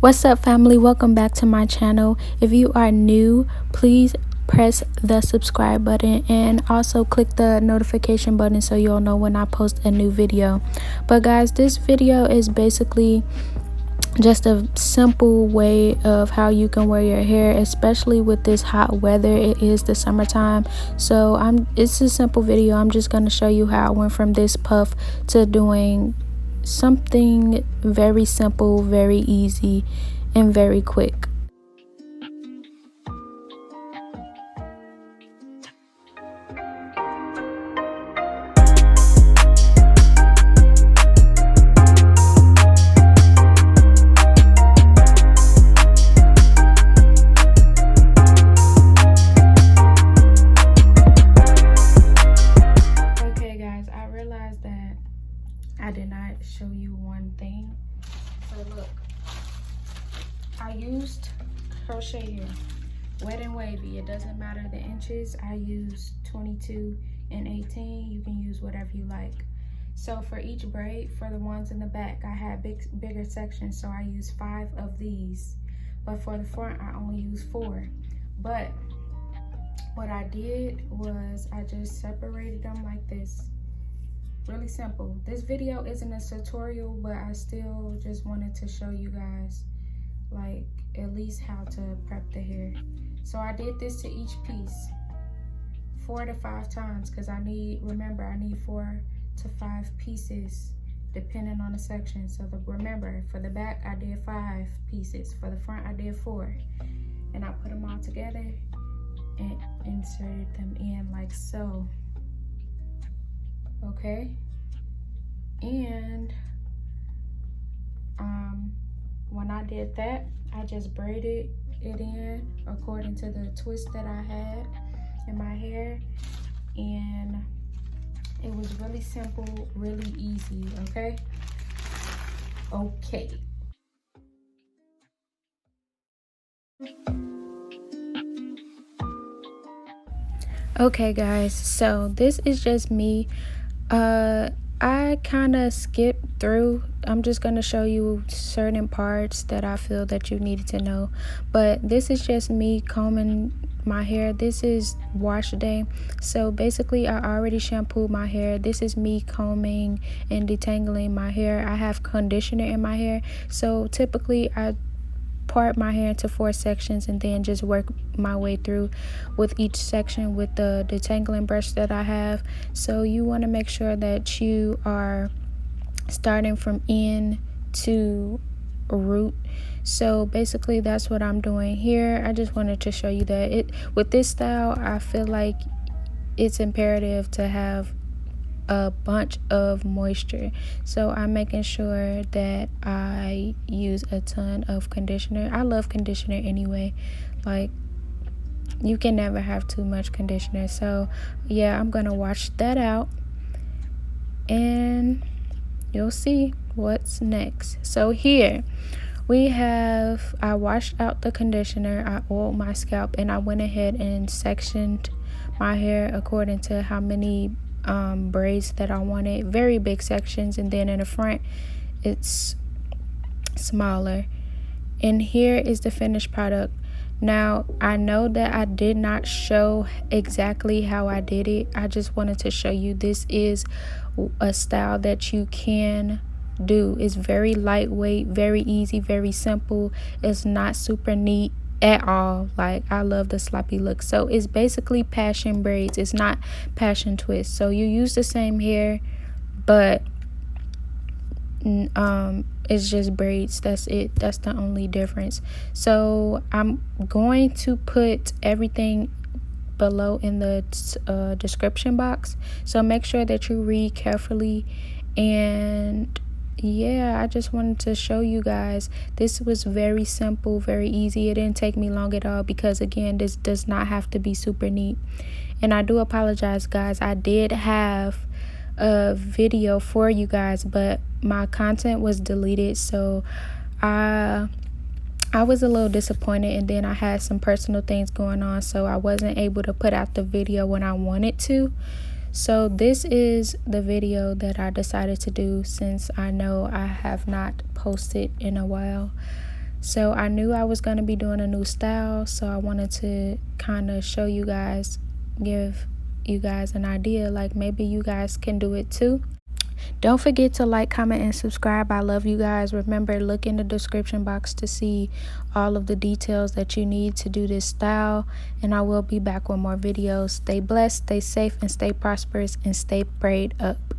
What's up, family? Welcome back to my channel. If you are new, please press the subscribe button and also click the notification button so you'll know when I post a new video. But guys, this video is basically just a simple way of how you can wear your hair, especially with this hot weather. It is the summertime, so it's a simple video. I'm just going to show you how I went from this puff to doing something very simple, very easy, and very quick. I did not show you one thing. So look, I used crochet here, wet and wavy. It doesn't matter the inches. I used 22 and 18. You can use whatever you like. So for each braid, for the ones in the back, I had bigger sections, so I used 5 of these. But for the front, I only used 4. But what I did was I just separated them like this. Really simple. This video isn't a tutorial, but I still just wanted to show you guys like at least how to prep the hair. So I did this to each piece 4 to 5 times because remember I need 4 to 5 pieces depending on the section. So remember, for the back I did 5 pieces, for the front I did 4, and I put them all together and inserted them in like so. Okay, and when I did that, I just braided it in according to the twist that I had in my hair, and it was really simple, really easy. Okay. Okay guys, so this is just me. I kind of skipped through. I'm just going to show you certain parts that I feel that you needed to know. But this is just me combing my hair. This is wash day. So basically I already shampooed my hair. This is me combing and detangling my hair. I have conditioner in my hair. So typically I part my hair into 4 sections and then just work my way through with each section with the detangling brush that I have. So you want to make sure that you are starting from end to root. So basically that's what I'm doing here. I just wanted to show you that with this style, I feel like it's imperative to have a bunch of moisture, so I'm making sure that I use a ton of conditioner. I love conditioner anyway, like you can never have too much conditioner. So yeah, I'm gonna wash that out and you'll see what's next. So here we have, I washed out the conditioner, I oiled my scalp, and I went ahead and sectioned my hair according to how many braids that I wanted. Very big sections, and then in the front it's smaller. And here is the finished product. Now I know that I did not show exactly how I did it. I just wanted to show you this is a style that you can do. It's very lightweight, very easy, very simple. It's not super neat at all. Like, I love the sloppy look. So it's basically passion braids, it's not passion twist. So you use the same hair, but it's just braids. That's it. That's the only difference. So I'm going to put everything below in the description box, so make sure that you read carefully. And yeah, I just wanted to show you guys. This was very simple, very easy. It didn't take me long at all because again, this does not have to be super neat. And I do apologize guys, I did have a video for you guys, but my content was deleted, so I was a little disappointed, and then I had some personal things going on, so I wasn't able to put out the video when I wanted to. So this is the video that I decided to do since I know I have not posted in a while. So I knew I was going to be doing a new style, so I wanted to kind of show you guys, give you guys an idea, like maybe you guys can do it too. Don't forget to like, comment, and subscribe. I love you guys. Remember, look in the description box to see all of the details that you need to do this style. And I will be back with more videos. Stay blessed, stay safe, and stay prosperous, and stay prayed up.